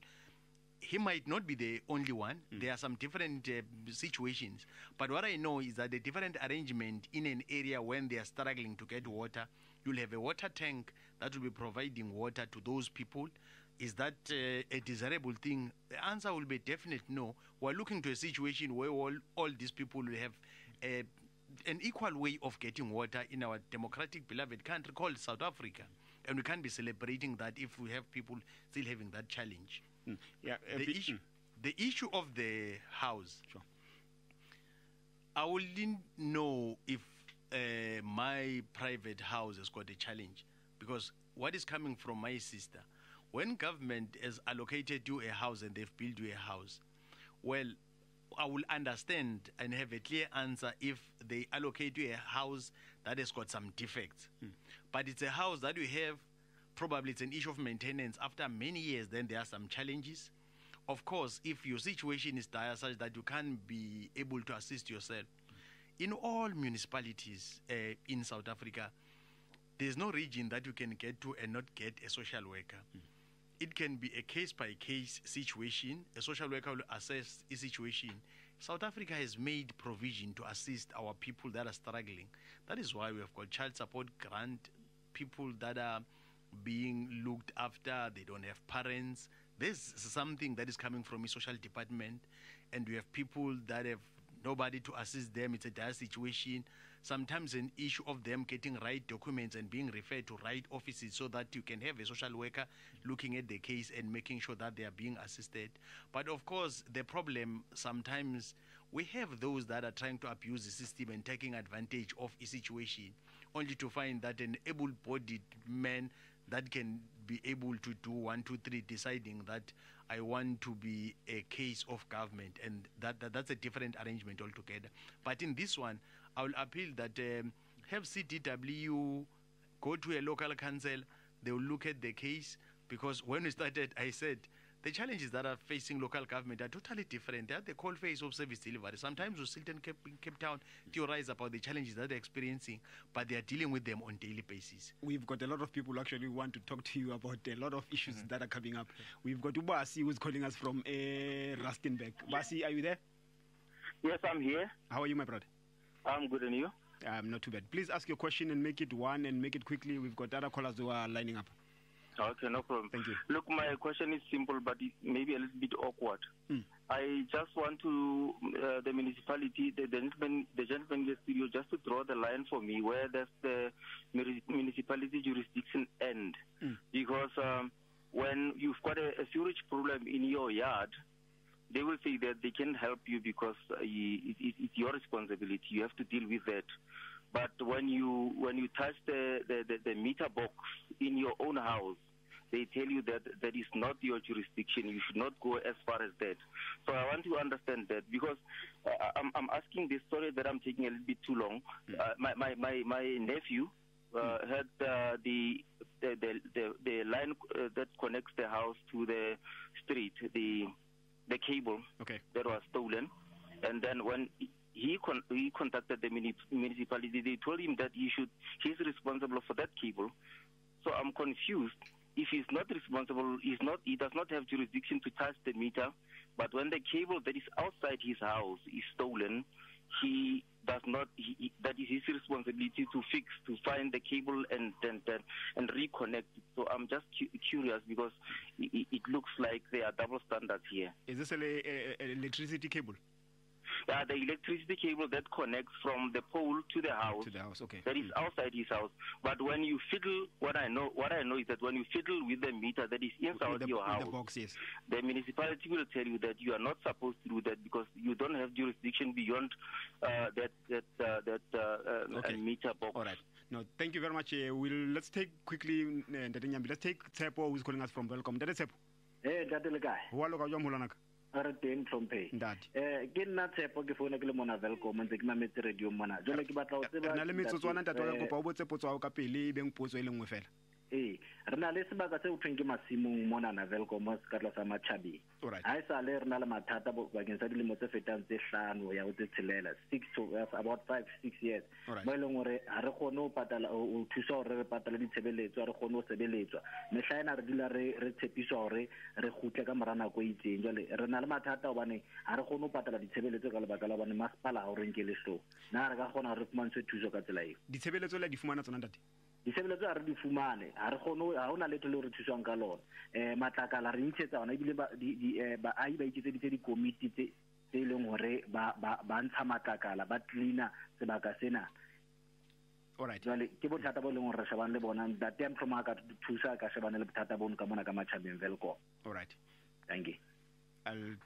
He might not be the only one. There are some different situations. But what I know is that the different arrangement in an area when they are struggling to get water, you'll have a water tank that will be providing water to those people. Is that a desirable thing? The answer will be definite no. We're looking to a situation where all these people will have an equal way of getting water in our democratic, beloved country called South Africa. And we can't be celebrating that if we have people still having that challenge. Yeah, the issue of the house. Sure. I wouldn't know if my private house has got a challenge, because what is coming from my sister, when government has allocated you a house and they've built you a house, well, I will understand and have a clear answer if they allocate you a house that has got some defects. But it's a house that you have, probably it's an issue of maintenance. After many years, then there are some challenges. Of course, if your situation is dire such that you can't be able to assist yourself, in all municipalities in South Africa, there's no region that you can get to and not get a social worker. It can be a case-by-case situation. A social worker will assess a situation. South Africa has made provision to assist our people that are struggling. That is why we have got child support grant, people that are being looked after, they don't have parents. There's something that is coming from the social department, and we have people that have nobody to assist them. It's a dire situation. Sometimes an issue of them getting right documents and being referred to right offices so that you can have a social worker looking at the case and making sure that they are being assisted. But of course, the problem sometimes we have those that are trying to abuse the system and taking advantage of a situation, only to find that an able-bodied man that can be able to do 1, 2, 3, deciding that I want to be a case of government, and that's a different arrangement altogether. But in this one, I will appeal that have CDW go to a local council, they will look at the case, because when we started, I said, the challenges that are facing local government are totally different. They are the cold face of service delivery. Sometimes we still in Cape Town theorize about the challenges that they're experiencing, but they are dealing with them on a daily basis. We've got a lot of people actually who want to talk to you about a lot of issues that are coming up. We've got Ubasi who's calling us from Rustenburg. Basi, are you there? Yes, I'm here. How are you, my brother? I'm good, and you? Not too bad. Please ask your question and make it one and make it quickly. We've got other callers who are lining up. Okay, no problem. Thank you. Look, my question is simple, but it may be a little bit awkward. I just want to the municipality, the gentleman in the studio, just to draw the line for me where does the municipality jurisdiction end? Because when you've got a sewage problem in your yard, they will say that they can help you because it's your responsibility. You have to deal with that. But when you touch the meter box in your own house, they tell you that that is not your jurisdiction. You should not go as far as that. So I want to understand that because I'm asking this. Sorry that I'm taking a little bit too long. My nephew had the line that connects the house to the street, the cable that was stolen, and then when he contacted the municipality, they told him that he's responsible for that cable. So I'm confused. If he's not responsible, he does not have jurisdiction to touch the meter. But when the cable that is outside his house is stolen, he does not. That is his responsibility to find the cable and reconnect it. So I'm just curious because it looks like there are double standards here. Is this an electricity cable? The electricity cable that connects from the pole to the house. To the house, okay. That is outside his house. But when you fiddle, what I know is that when you fiddle with the meter that is inside your house, the box, yes, the municipality will tell you that you are not supposed to do that because you don't have jurisdiction beyond that meter box. All right. No, thank you very much. Let's take quickly, let's take Tsepo, who's calling us from Welcome. That is Tsepo. Hey, that is the guy. Re teng tlhomphe ke nna Tshepo ke founa ke le mona Welcome ntse ke mametse radio mona jole ke batla go tseba na le metsotswana ntate wa kopa o botse potso ka pele beng potso e lengwe fela re na le sebaka se o thweng ke masimong mona na Welcome ka tla sa Machabi ha e sa le re na le mathata bakeng sa dilemo tse fetang tse 5 ya o tse tshelela 6 to about 5-6 years mo leng gore ha re kgone o patala o thusa gore re patala ditshebeletso re kgone o sebeletswa mehlaena re dila re tshepiswa gore re khutle ka morana go itseng jole re na le mathata obane ha re kgone o patala ditshebeletso ka lebaka la bone masipala ha o re nkele hlo na re ka kgona re fumantse thuso ka tsela eo ditshebeletso le di fumana tsona ntate ditshebeletso a re di fumane ha re kgone ha ona letho le re thuswang ka lona matlakala re ntshetsa ona ebile ba ai ba iketseditse di-committee tse leng hore ba ntsha matlakala ba cleaner sebaka sena alright jwale ke bothata bo leng hore re shebane le bona that time from ka thusa ka shebane le bothata bono ka mona ka Machabeng Welcome. Alright, thank you. And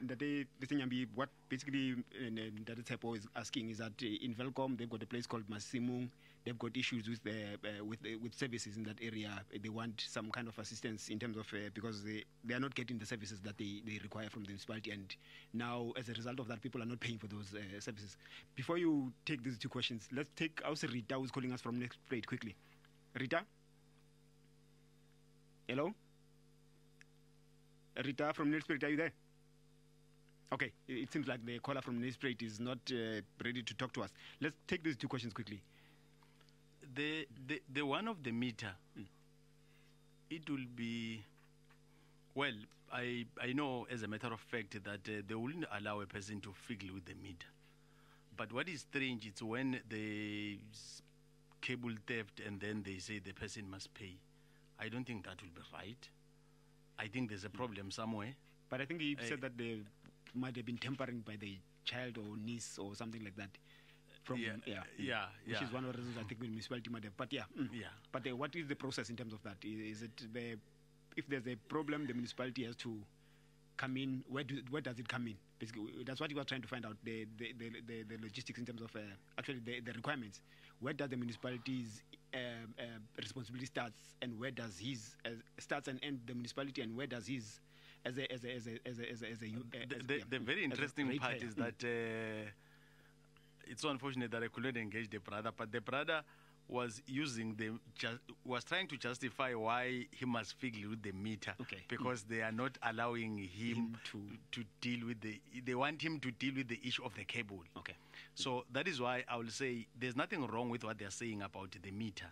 Mr. Nyambi, what basically that Tsepo is asking is that in Welcome they've got a place called Masimung. They've got issues with services in that area. They want some kind of assistance in terms of because they are not getting the services that they require from the municipality, and now as a result of that, people are not paying for those services. Before you take these two questions, let's take also Rita, who's calling us from Next Plate quickly. Rita, hello. Rita from Nelspruit, are you there? Okay, it seems like the caller from Nelspruit is not ready to talk to us. Let's take these two questions quickly. The one of the meter, it will be, well, I know as a matter of fact that they wouldn't allow a person to fiddle with the meter. But what is strange, it's when the cable theft and then they say the person must pay. I don't think that will be right. I think there's a problem somewhere. But I think he said that they might have been tampering by the child or niece or something like that. From which is one of the reasons I think the municipality might have. But But what is the process in terms of that? Is it if there's a problem, the municipality has to come in? Where does it come in? Basically, that's what he was trying to find out. The logistics in terms of actually the requirements. Where does the municipality's responsibility starts, and where does his starts and end the municipality, and where does his the very interesting part is that it's so unfortunate that I couldn't engage the brother, but the brother was was trying to justify why he must fiddle with the meter, because they are not allowing him to deal with they want him to deal with the issue of the cable. So that is why I will say there's nothing wrong with what they're saying about the meter.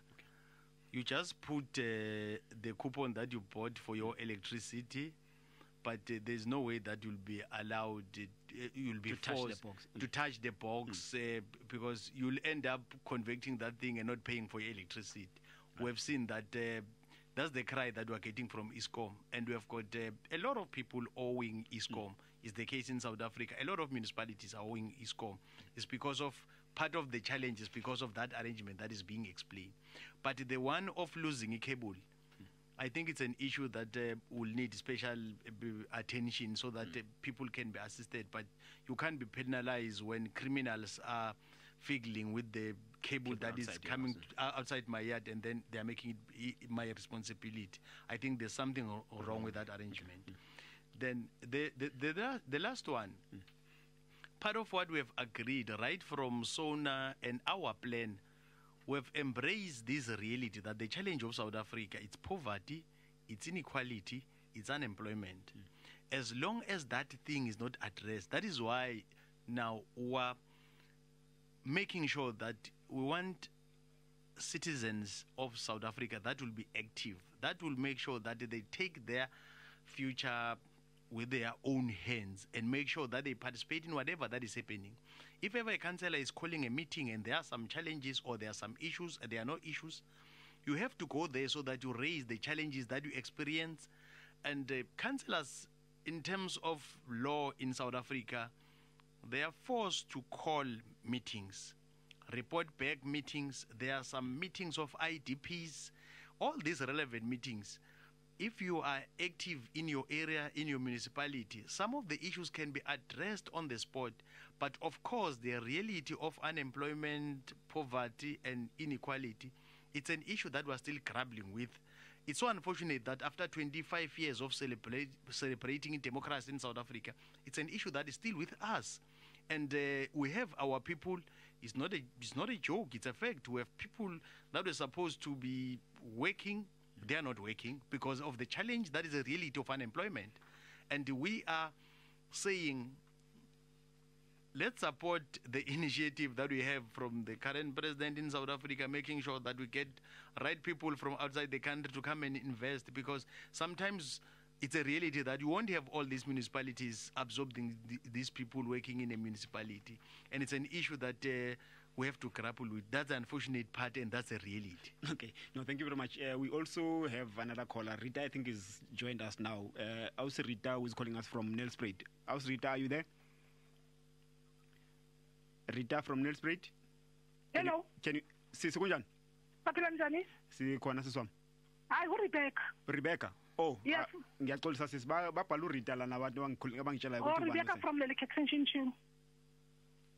You just put the coupon that you bought for your electricity, but there's no way that you'll be allowed, you'll be forced to touch the box because you'll end up converting that thing and not paying for your electricity. We've seen that that's the cry that we're getting from ISCOM, and we have got a lot of people owing ISCOM. is the case in South Africa. A lot of municipalities are owing ESCOM. It's because of part of the challenge is because of that arrangement that is being explained. But the one of losing a cable, I think it's an issue that will need special attention so that people can be assisted. But you can't be penalized when criminals are fiddling with the cable that is coming outside my yard, and then they are making it my responsibility. I think there's something wrong with that arrangement. Then the last one, part of what we have agreed right from SONA and our plan, we've embraced this reality that the challenge of South Africa, it's poverty, it's inequality, it's unemployment. As long as that thing is not addressed, that is why now we're making sure that we want citizens of South Africa that will be active, that will make sure that they take their future with their own hands and make sure that they participate in whatever that is happening. If ever a councillor is calling a meeting and there are some challenges or there are some issues and there are no issues, you have to go there so that you raise the challenges that you experience. And councillors, in terms of law in South Africa, they are forced to call meetings, report back meetings. There are some meetings of IDPs, all these relevant meetings. If you are active in your area, in your municipality, some of the issues can be addressed on the spot. But of course, the reality of unemployment, poverty, and inequality, it's an issue that we're still grappling with. It's so unfortunate that after 25 years of celebrating democracy in South Africa, it's an issue that is still with us. And we have our people. It's not a joke. It's a fact. We have people that were supposed to be working. They are not working because of the challenge that is a reality of unemployment. And we are saying, let's support the initiative that we have from the current president in South Africa, making sure that we get right people from outside the country to come and invest, because sometimes it's a reality that you won't have all these municipalities absorbing these people working in a municipality. And it's an issue that we have to grapple with. That's the unfortunate part, and that's a reality. Okay. No, thank you very much. We also have another caller. Rita, I think, is joined us now. House Rita, who is calling us from Nelspruit. House Rita, are you there? Rita from Nelspruit? Hello. Can you see Sukunjan? Papilamjani? Si khona siswam. Hayi Rebecca. Rebecca. Oh, yes. Ngiyaxolisa sisi babhala uRita lana abantu abangitshela ukuthi ubani. Rebecca from Leleke Extension 2.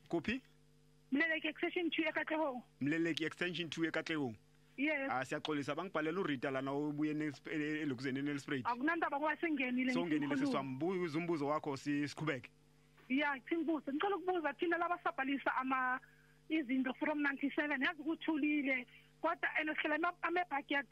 Kuphi? Mleleki Extension 2 eKatlehong. Mleleki Extension 2 eKatlehong. Yes. Siyaxolisa bangibhalela uRita lana ubuye elokuzeni Nelspruit. Akunandaba kwasengenile. Songenile siswam. Buza umbuzo wakho siqhubeke. Yeah, ngimbuza. Ngicela ukubuza thina labasabhalisa izinto from 97 yazi ukuthulile kodwa enesihlala ama-backyard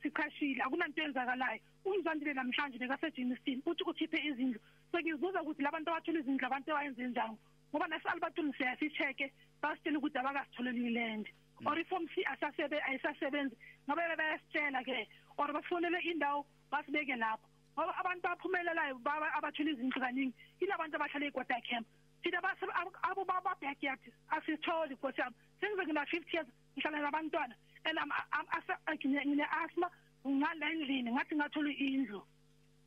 sikhashile akunanto enzakalayo. Ungizandile namhlanje bekaseJemiston uthi ukhiphe izindlu. Sengizibuza ukuthi labantu abathula izindlu abantu abayenze njani. Ngoba nasalibatuni siyasicheke basitshela ukuthi abakasitholeli land. Or reform si ayisasebenzi ngabe bayasitshela ke or bafonele indawo basibeke lapho. Ngoba abantu abaphumelelayo abathula izindlu kaningi ilabantu abahlala eKota camp. Thina abo baba backyard asitholi Nkosi yami. Sengize ngina 50 years ngihlala nabantwana and ngine asthma ngalandlini ngathi ngathola indlu.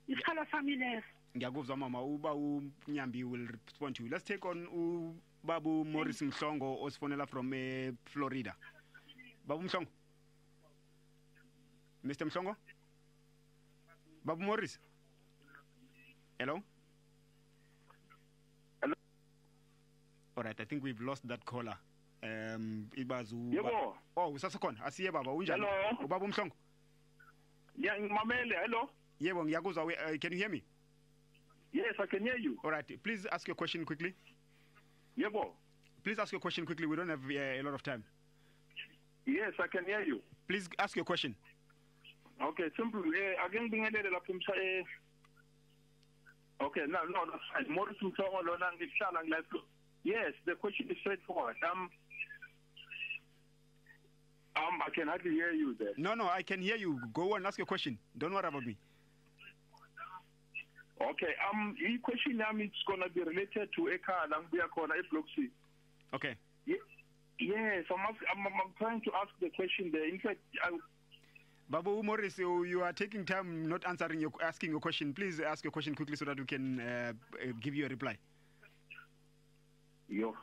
Isikhala sami leso. Ngiyakuzwa mama uba uNyambi will respond to you. Let's take on Babu Morris Mhlongo osifonela from Florida. Babu Mhlongo. Mr. Mhlongo? Babu Morris. Hello? Hello? All right, I think we've lost that caller. Ibazu. Yebo. Oh, usasekhona. Asiye baba unjani? Hello. Babu Mhlongo. Yeah, ngimamele. Hello. Yebo, ngiyakuzwa. Can you hear me? Yes, I can hear you. All right, please ask your question quickly. Yebo. Please ask your question quickly. We don't have a lot of time. Yes, I can hear you. Please ask your question. Okay, simple. Again, bingelele lapho Okay, no, that's fine. Morris Mhlongo lona ngihlala ngilapho. Yes, the question is straightforward. I can hardly hear you there. No, I can hear you. Go on, ask your question. Don't worry about me. Okay, the question it's gonna be related to Eka Langbuya Kona Block C. Okay. Yes, I'm trying to ask the question there. In fact, Babu Morris, you are taking time not asking your question. Please ask your question quickly so that we can give you a reply. Yo.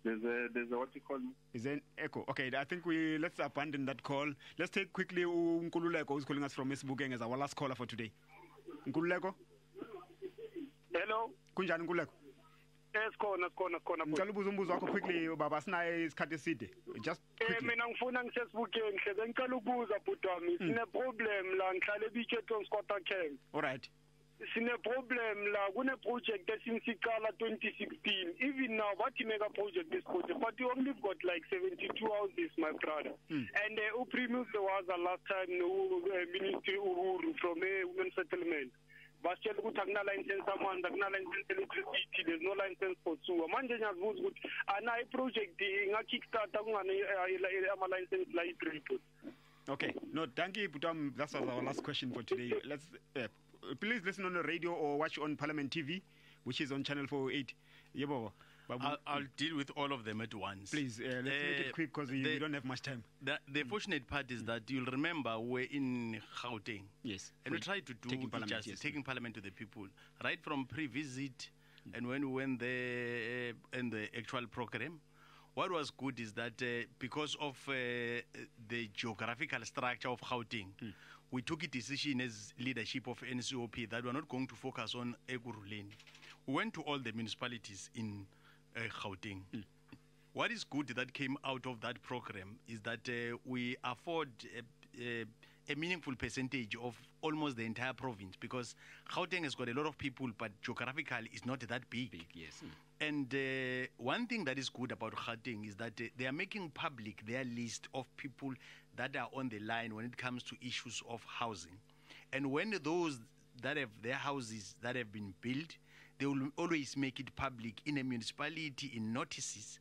There's a what you call? Is there an echo? Okay, I think let's abandon that call. Let's take quickly Nkululeko, who's calling us from Mesbukeng, as our last caller for today. Nkululeko? Hello? Kunjani Nkululeko? Yes, khona. Ngicela ubuza umbuzo wakho quickly baba, sinaye isikhathi eside. Just quickly. Mina ngifuna ngisesibukeni hle ngicela ukubuza bhuti wami sine problem la ngihlale eBikhetho Squatter Camp. All right. Sine problem la kune project esimsicala 2016. Even now bathi mega project this project but we only got like 72 houses my brother. And uPrimus was the last time Ministry Uhuru from Women Settlement. Basitshela ukuthi akuna-license amanzi, akuna-license electricity, there's no license for sewer. Manje ngiyazibuza ukuthi anayo iproject inga-kickstarta kungani ama-license la i-3. Okay. No, thank you, Putam. That's our last question for today. Let's please listen on the radio or watch on Parliament TV, which is on channel 408. Yebo. I'll deal with all of them at once. Please, let's make it quick because we don't have much time. The fortunate part is that you'll remember we're in Gauteng. Yes. And we tried to do taking Parliament to the people. Right from pre-visit and when we went there in the actual program, what was good is that because of the geographical structure of Gauteng, we took a decision as leadership of NCOP that we're not going to focus on Ekurhuleni. We went to all the municipalities in Gauteng. What is good that came out of that program is that we afford a meaningful percentage of almost the entire province, because Gauteng has got a lot of people, but geographically it's not that big. Yes. And one thing that is good about Gauteng is that they are making public their list of people that are on the line when it comes to issues of housing. And when those that have their houses that have been built, they will always make it public in a municipality in notices.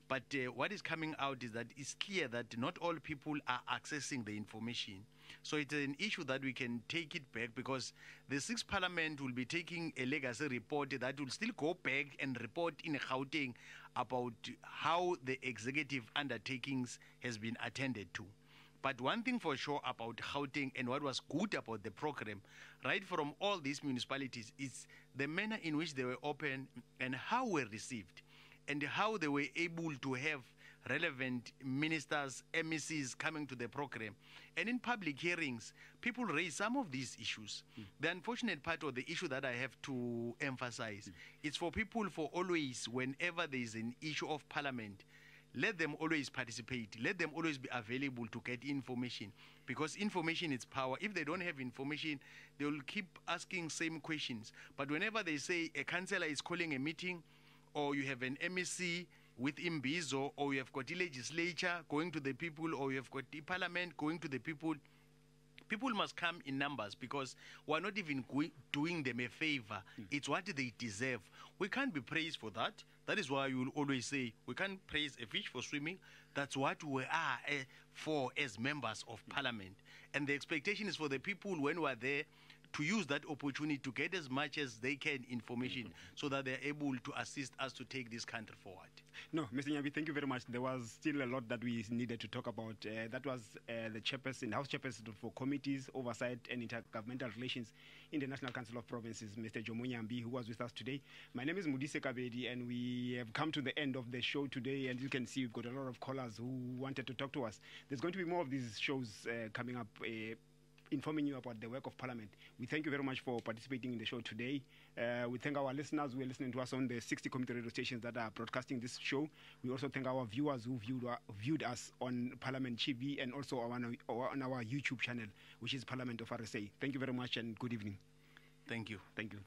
But what is coming out is that it's clear that not all people are accessing the information. So it's an issue that we can take it back, because the 6th Parliament will be taking a legacy report that will still go back and report in Gauteng about how the executive undertakings has been attended to. But one thing for sure about Gauteng and what was good about the program, right from all these municipalities, is the manner in which they were open and how were received, and how they were able to have relevant ministers, MECs coming to the program. And in public hearings, people raise some of these issues. The unfortunate part of the issue that I have to emphasize is for people for always, whenever there is an issue of Parliament, let them always participate. Let them always be available to get information, because information is power. If they don't have information, they will keep asking same questions. But whenever they say a councillor is calling a meeting, or you have an MEC with Imbizo, or you have got the legislature going to the people, or you have got the parliament going to the people, people must come in numbers, because we're not even doing them a favor. It's what they deserve. We can't be praised for that. That is why you will always say we can't praise a fish for swimming. That's what we are for as members of parliament. And the expectation is for the people, when we're there, to use that opportunity to get as much as they can information, so that they're able to assist us to take this country forward. No, Mr. Nyambi, thank you very much. There was still a lot that we needed to talk about. That was the chairperson, House Chairperson for Committees, Oversight and Intergovernmental Relations in the National Council of Provinces, Mr. Jomo Nyambi, who was with us today. My name is Mudise Kabedi, and we have come to the end of the show today, and you can see we've got a lot of callers who wanted to talk to us. There's going to be more of these shows coming up, informing you about the work of Parliament. We thank you very much for participating in the show today. We thank our listeners who are listening to us on the 60 community radio stations that are broadcasting this show. We also thank our viewers who viewed us on Parliament TV and also on our YouTube channel, which is Parliament of RSA. Thank you very much and good evening. Thank you. Thank you.